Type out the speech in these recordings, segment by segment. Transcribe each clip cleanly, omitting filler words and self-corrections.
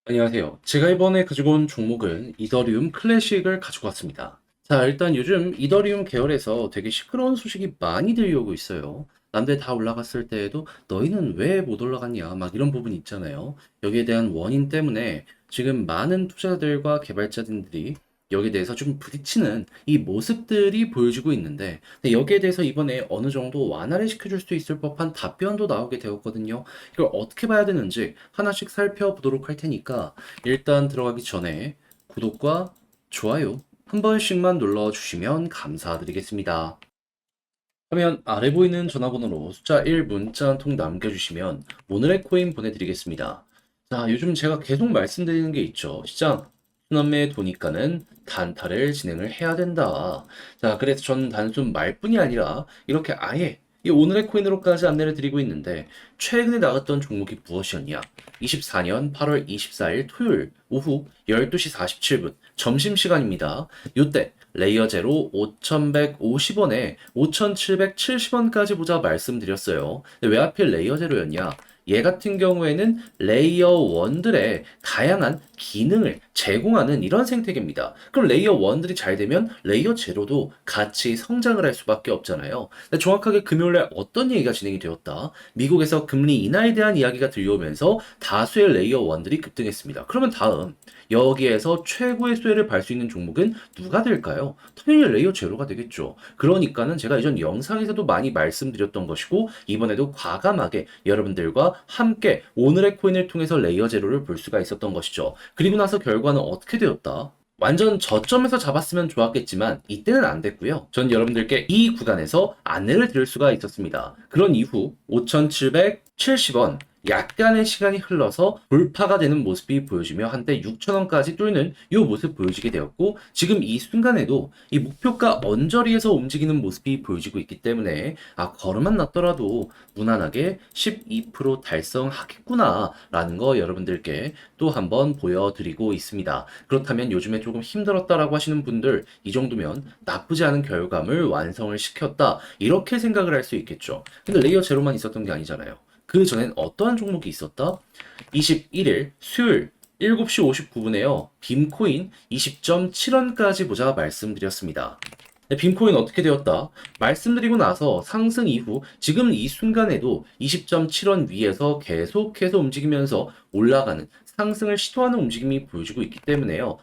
안녕하세요. 제가 이번에 가지고 온 종목은 이더리움 클래식을 가지고 왔습니다. 자, 일단 요즘 이더리움 계열에서 되게 시끄러운 소식이 많이 들려오고 있어요. 남들 다 올라갔을 때에도 너희는 왜 못 올라갔냐? 막 이런 부분이 있잖아요. 여기에 대한 원인 때문에 지금 많은 투자자들과 개발자들이 여기에 대해서 좀 부딪히는 이 모습들이 보여지고 있는데, 근데 여기에 대해서 이번에 어느 정도 완화를 시켜줄 수 있을 법한 답변도 나오게 되었거든요. 이걸 어떻게 봐야 되는지 하나씩 살펴보도록 할 테니까 일단 들어가기 전에 구독과 좋아요 한 번씩만 눌러주시면 감사드리겠습니다. 화면 아래 보이는 전화번호로 숫자 1 문자 한 통 남겨주시면 오늘의 코인 보내드리겠습니다. 자, 요즘 제가 계속 말씀드리는 게 있죠. 시장 순환매 도니까는 단타를 진행을 해야 된다. 자, 그래서 저는 단순 말뿐이 아니라 이렇게 아예 이 오늘의 코인으로까지 안내를 드리고 있는데 최근에 나갔던 종목이 무엇이었냐? 24년 8월 24일 토요일 오후 12시 47분 점심시간입니다. 요때 레이어 제로 5,150원에 5,770원까지 보자 말씀드렸어요. 근데 왜 하필 레이어 제로였냐? 얘 같은 경우에는 레이어 1들의 다양한 기능을 제공하는 이런 생태계입니다. 그럼 레이어 1들이 잘 되면 레이어 제로도 같이 성장을 할 수밖에 없잖아요. 근데 정확하게 금요일에 어떤 얘기가 진행이 되었다? 미국에서 금리 인하에 대한 이야기가 들려오면서 다수의 레이어 1들이 급등했습니다. 그러면 다음 여기에서 최고의 수혜를 발 수 있는 종목은 누가 될까요? 당연히 레이어 제로가 되겠죠. 그러니까는 제가 이전 영상에서도 많이 말씀드렸던 것이고 이번에도 과감하게 여러분들과 함께 오늘의 코인을 통해서 레이어 제로를 볼 수가 있었던 것이죠. 그리고 나서 결과는 어떻게 되었다? 완전 저점에서 잡았으면 좋았겠지만 이때는 안 됐고요. 전 여러분들께 이 구간에서 안내를 드릴 수가 있었습니다. 그런 이후 5,770원 약간의 시간이 흘러서 돌파가 되는 모습이 보여지며 한때 6,000원까지 뚫는 이 모습 보여지게 되었고 지금 이 순간에도 이 목표가 언저리에서 움직이는 모습이 보여지고 있기 때문에 걸음만 났더라도 무난하게 12% 달성하겠구나 라는 거 여러분들께 또 한번 보여드리고 있습니다. 그렇다면 요즘에 조금 힘들었다라고 하시는 분들 이 정도면 나쁘지 않은 결과물 완성을 시켰다 이렇게 생각을 할 수 있겠죠. 근데 레이어 제로만 있었던 게 아니잖아요. 그 전엔 어떠한 종목이 있었다? 21일 수요일 7시 59분에요. 빔코인 20.7원까지 보자 말씀드렸습니다. 네, 빔코인 어떻게 되었다? 말씀드리고 나서 상승 이후 지금 이 순간에도 20.7원 위에서 계속해서 움직이면서 올라가는 상승을 시도하는 움직임이 보여지고 있기 때문에요.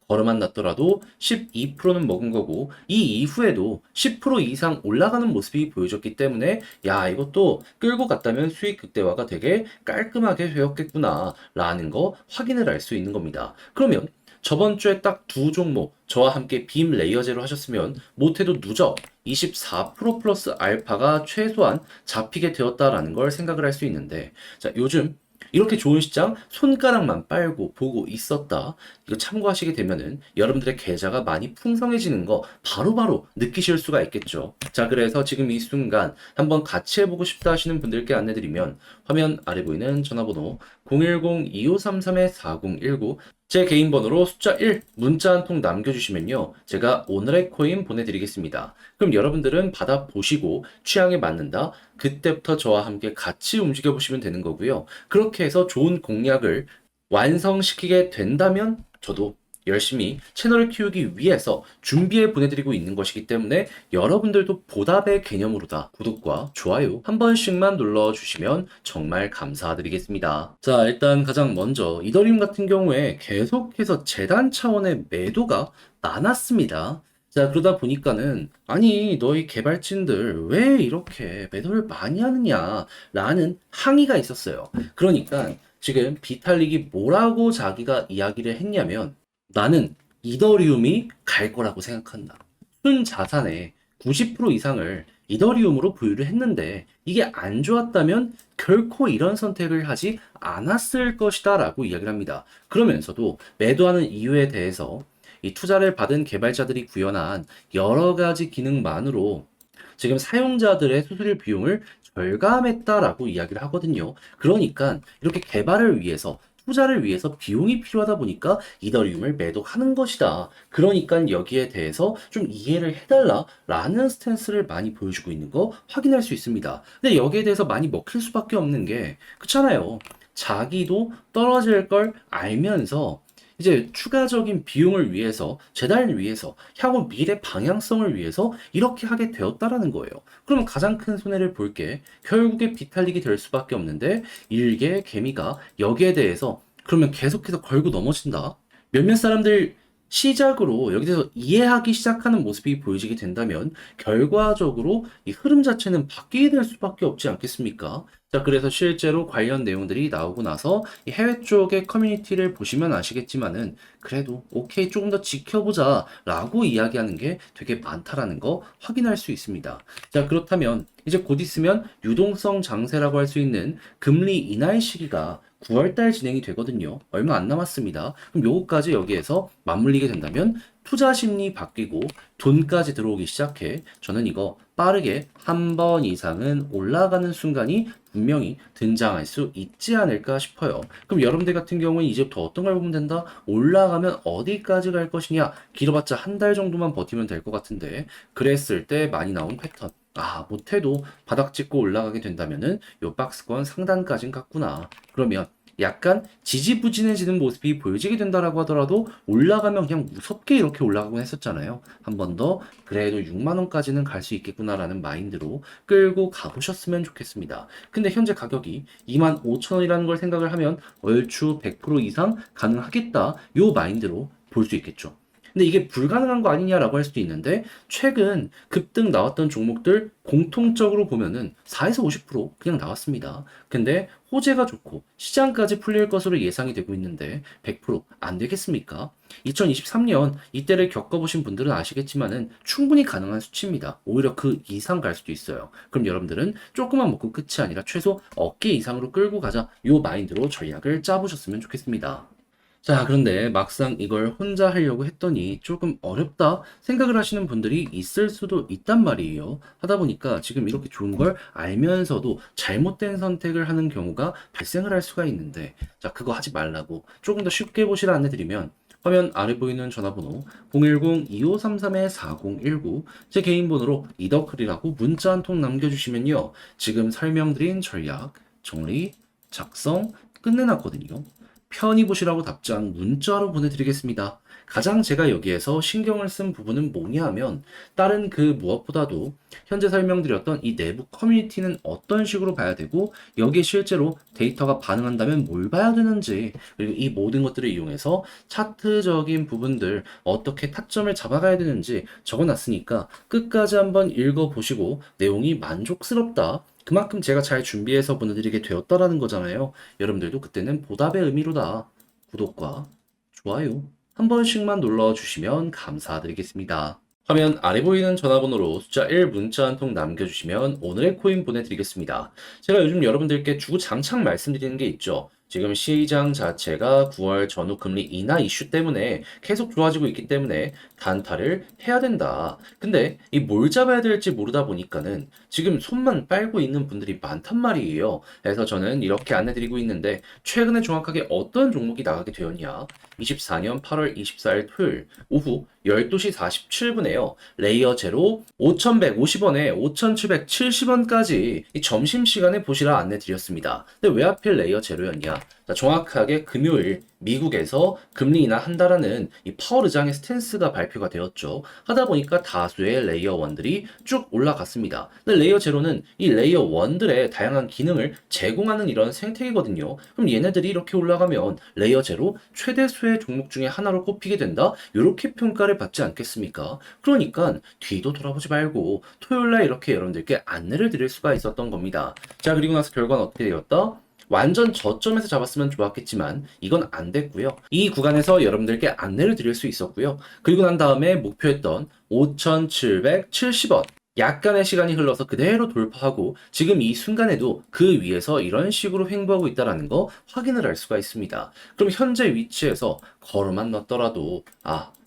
걸음만 났더라도 12%는 먹은 거고 이 이후에도 10% 이상 올라가는 모습이 보여졌기 때문에 이것도 끌고 갔다면 수익 극대화가 되게 깔끔하게 되었겠구나 라는 거 확인을 할 수 있는 겁니다. 그러면 저번 주에 딱 두 종목 저와 함께 빔 레이어제로 하셨으면 못해도 누적 24% 플러스 알파가 최소한 잡히게 되었다라는 걸 생각을 할 수 있는데 자 요즘 이렇게 좋은 시장 손가락만 빨고 보고 있었다. 이거 참고하시게 되면은 여러분들의 계좌가 많이 풍성해지는 거 바로바로 느끼실 수가 있겠죠. 자, 그래서 지금 이 순간 한번 같이 해보고 싶다 하시는 분들께 안내드리면 화면 아래 보이는 전화번호 010-2533-4019 제 개인 번호로 숫자 1 문자 한 통 남겨주시면요. 제가 오늘의 코인 보내드리겠습니다. 그럼 여러분들은 받아보시고 취향에 맞는다. 그때부터 저와 함께 같이 움직여 보시면 되는 거고요. 그렇게 해서 좋은 공략을 완성시키게 된다면 저도 열심히 채널을 키우기 위해서 준비해 보내드리고 있는 것이기 때문에 여러분들도 보답의 개념으로다 구독과 좋아요 한 번씩만 눌러주시면 정말 감사드리겠습니다. 자, 일단 가장 먼저 이더리움 같은 경우에 계속해서 재단 차원의 매도가 많았습니다. 자, 그러다 보니까는, 아니, 너희 개발진들 왜 이렇게 매도를 많이 하느냐, 라는 항의가 있었어요. 그러니까, 지금 비탈릭이 뭐라고 자기가 이야기를 했냐면, 나는 이더리움이 갈 거라고 생각한다. 순 자산의 90% 이상을 이더리움으로 보유를 했는데, 이게 안 좋았다면 결코 이런 선택을 하지 않았을 것이다, 라고 이야기를 합니다. 그러면서도 매도하는 이유에 대해서 이 투자를 받은 개발자들이 구현한 여러 가지 기능만으로 지금 사용자들의 수수료 비용을 절감했다라고 이야기를 하거든요. 그러니까 이렇게 개발을 위해서 투자를 위해서 비용이 필요하다 보니까 이더리움을 매도하는 것이다. 그러니까 여기에 대해서 좀 이해를 해달라라는 스탠스를 많이 보여주고 있는 거 확인할 수 있습니다. 근데 여기에 대해서 많이 먹힐 수밖에 없는 게 그렇잖아요. 자기도 떨어질 걸 알면서 이제 추가적인 비용을 위해서, 재단을 위해서, 향후 미래 방향성을 위해서 이렇게 하게 되었다라는 거예요. 그러면 가장 큰 손해를 볼 게 결국에 비탈릭이 될 수밖에 없는데 일개 개미가 여기에 대해서 그러면 계속해서 걸고 넘어진다. 몇몇 사람들 시작으로 여기서 이해하기 시작하는 모습이 보여지게 된다면 결과적으로 이 흐름 자체는 바뀌게 될 수밖에 없지 않겠습니까? 자, 그래서 실제로 관련 내용들이 나오고 나서 이 해외 쪽의 커뮤니티를 보시면 아시겠지만은 그래도 오케이 조금 더 지켜보자 라고 이야기하는 게 되게 많다라는 거 확인할 수 있습니다. 자, 그렇다면 이제 곧 있으면 유동성 장세라고 할 수 있는 금리 인하의 시기가 9월달 진행이 되거든요. 얼마 안 남았습니다. 그럼 요거까지 여기에서 맞물리게 된다면 투자 심리 바뀌고 돈까지 들어오기 시작해. 저는 이거 빠르게 한 번 이상은 올라가는 순간이 분명히 등장할 수 있지 않을까 싶어요. 그럼 여러분들 같은 경우는 이제부터 어떤 걸 보면 된다? 올라가면 어디까지 갈 것이냐? 길어봤자 한 달 정도만 버티면 될 것 같은데 그랬을 때 많이 나온 패턴. 아, 못해도 바닥 찍고 올라가게 된다면은 요 박스권 상단까진 갔구나. 그러면 약간 지지부진해지는 모습이 보여지게 된다라고 하더라도 올라가면 그냥 무섭게 이렇게 올라가곤 했었잖아요. 한 번 더 그래도 6만 원까지는 갈 수 있겠구나라는 마인드로 끌고 가보셨으면 좋겠습니다. 근데 현재 가격이 2만 5천 원이라는 걸 생각을 하면 얼추 100% 이상 가능하겠다. 요 마인드로 볼 수 있겠죠. 근데 이게 불가능한 거 아니냐라고 할 수도 있는데 최근 급등 나왔던 종목들 공통적으로 보면은 4에서 50% 그냥 나왔습니다. 근데 호재가 좋고 시장까지 풀릴 것으로 예상이 되고 있는데 100%안 되겠습니까? 2023년 이때를 겪어보신 분들은 아시겠지만은 충분히 가능한 수치입니다. 오히려 그 이상 갈 수도 있어요. 그럼 여러분들은 조금만 먹고 끝이 아니라 최소 어깨 이상으로 끌고 가자. 요 마인드로 전략을 짜보셨으면 좋겠습니다. 자, 그런데 막상 이걸 혼자 하려고 했더니 조금 어렵다 생각을 하시는 분들이 있을 수도 있단 말이에요. 하다 보니까 지금 이렇게 좋은 걸 알면서도 잘못된 선택을 하는 경우가 발생을 할 수가 있는데, 자, 그거 하지 말라고 조금 더 쉽게 보시라 안내드리면, 화면 아래 보이는 전화번호 010-2533-4019, 제 개인 번호로 이더클이라고 문자 한 통 남겨주시면요. 지금 설명드린 전략, 정리, 작성 끝내놨거든요. 편히 보시라고 답장 문자로 보내드리겠습니다. 가장 제가 여기에서 신경을 쓴 부분은 뭐냐 하면 다른 그 무엇보다도 현재 설명드렸던 이 내부 커뮤니티는 어떤 식으로 봐야 되고 여기에 실제로 데이터가 반응한다면 뭘 봐야 되는지 그리고 이 모든 것들을 이용해서 차트적인 부분들 어떻게 타점을 잡아가야 되는지 적어놨으니까 끝까지 한번 읽어보시고 내용이 만족스럽다. 그만큼 제가 잘 준비해서 보내드리게 되었다라는 거잖아요. 여러분들도 그때는 보답의 의미로다. 구독과 좋아요 한 번씩만 눌러주시면 감사드리겠습니다. 화면 아래 보이는 전화번호로 숫자 1 문자 한 통 남겨주시면 오늘의 코인 보내드리겠습니다. 제가 요즘 여러분들께 주구장창 말씀드리는 게 있죠. 지금 시장 자체가 9월 전후 금리 인하 이슈 때문에 계속 좋아지고 있기 때문에 단타를 해야 된다. 근데 이 뭘 잡아야 될지 모르다 보니까는 지금 손만 빨고 있는 분들이 많단 말이에요. 그래서 저는 이렇게 안내드리고 있는데 최근에 정확하게 어떤 종목이 나가게 되었냐? 24년 8월 24일 토요일 오후 12시 47분에요. 레이어 제로 5,150원에 5,770원까지 이 점심시간에 보시라 안내드렸습니다. 근데 왜 하필 레이어 제로였냐? 자, 정확하게 금요일 미국에서 금리 인하한다라는 이 파월 의장의 스탠스가 발표가 되었죠. 하다 보니까 다수의 레이어 1들이 쭉 올라갔습니다. 근데 레이어 제로는 이 레이어 1들의 다양한 기능을 제공하는 이런 생태계거든요. 그럼 얘네들이 이렇게 올라가면 레이어 제로 최대 수의 종목 중에 하나로 꼽히게 된다? 이렇게 평가를 받지 않겠습니까? 그러니까 뒤도 돌아보지 말고 토요일날 이렇게 여러분들께 안내를 드릴 수가 있었던 겁니다. 자, 그리고 나서 결과는 어떻게 되었다? 완전 저점에서 잡았으면 좋았겠지만 이건 안 됐고요. 이 구간에서 여러분들께 안내를 드릴 수 있었고요. 그리고 난 다음에 목표했던 5,770원 약간의 시간이 흘러서 그대로 돌파하고 지금 이 순간에도 그 위에서 이런 식으로 횡보하고 있다는 거 확인을 할 수가 있습니다. 그럼 현재 위치에서 걸어만 넣었더라도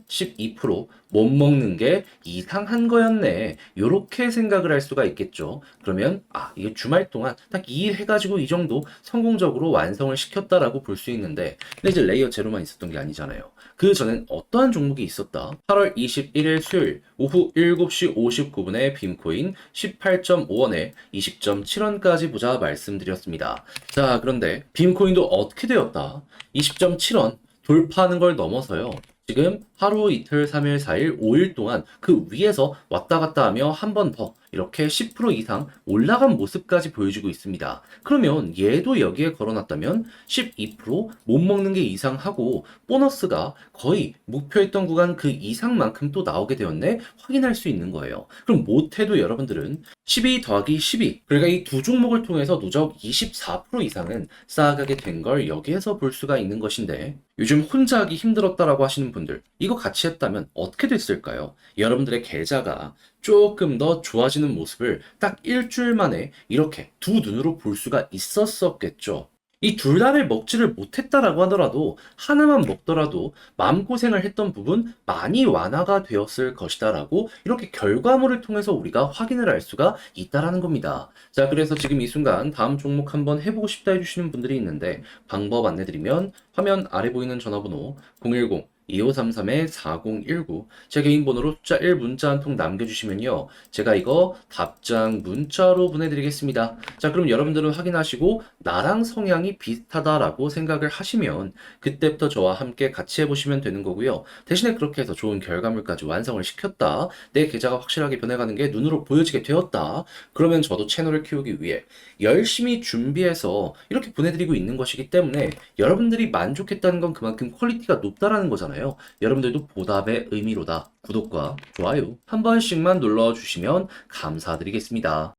12%못 먹는 게 이상한 거였네. 요렇게 생각을 할 수가 있겠죠. 그러면 이게 주말 동안 딱 2일 해가지고 이 정도 성공적으로 완성을 시켰다라고 볼 수 있는데, 근데 이제 레이어 제로만 있었던 게 아니잖아요. 그 전엔 어떠한 종목이 있었다? 8월 21일 수요일 오후 7시 59분에 빔코인 18.5원에 20.7원까지 보자 말씀드렸습니다. 자, 그런데 빔코인도 어떻게 되었다? 20.7원 돌파하는 걸 넘어서요. 지금 하루, 이틀, 3일, 4일, 5일 동안 그 위에서 왔다 갔다 하며 한 번 더 이렇게 10% 이상 올라간 모습까지 보여주고 있습니다. 그러면 얘도 여기에 걸어놨다면 12%못 먹는 게 이상하고 보너스가 거의 목표했던 구간 그 이상만큼 또 나오게 되었네 확인할 수 있는 거예요. 그럼 못해도 여러분들은 12 더하기 12 그러니까 이 두 종목을 통해서 누적 24% 이상은 쌓아가게 된 걸 여기에서 볼 수가 있는 것인데, 요즘 혼자 하기 힘들었다라고 하시는 분들 이거 같이 했다면 어떻게 됐을까요? 여러분들의 계좌가 조금 더 좋아지는 모습을 딱 일주일 만에 이렇게 두 눈으로 볼 수가 있었었겠죠. 이 둘 다를 먹지를 못했다라고 하더라도 하나만 먹더라도 마음고생을 했던 부분 많이 완화가 되었을 것이다라고 이렇게 결과물을 통해서 우리가 확인을 할 수가 있다라는 겁니다. 자, 그래서 지금 이 순간 다음 종목 한번 해보고 싶다 해주시는 분들이 있는데, 방법 안내드리면 화면 아래 보이는 전화번호 010 2533-4019 제 개인 번호로 숫자 1 문자 한 통 남겨주시면요, 제가 이거 답장 문자로 보내드리겠습니다. 자, 그럼 여러분들은 확인하시고 나랑 성향이 비슷하다라고 생각을 하시면 그때부터 저와 함께 같이 해보시면 되는 거고요. 대신에 그렇게 해서 좋은 결과물까지 완성을 시켰다, 내 계좌가 확실하게 변해가는 게 눈으로 보여지게 되었다, 그러면 저도 채널을 키우기 위해 열심히 준비해서 이렇게 보내드리고 있는 것이기 때문에 여러분들이 만족했다는 건 그만큼 퀄리티가 높다라는 거잖아요. 여러분들도 보답의 의미로다 구독과 좋아요 한 번씩만 눌러주시면 감사드리겠습니다.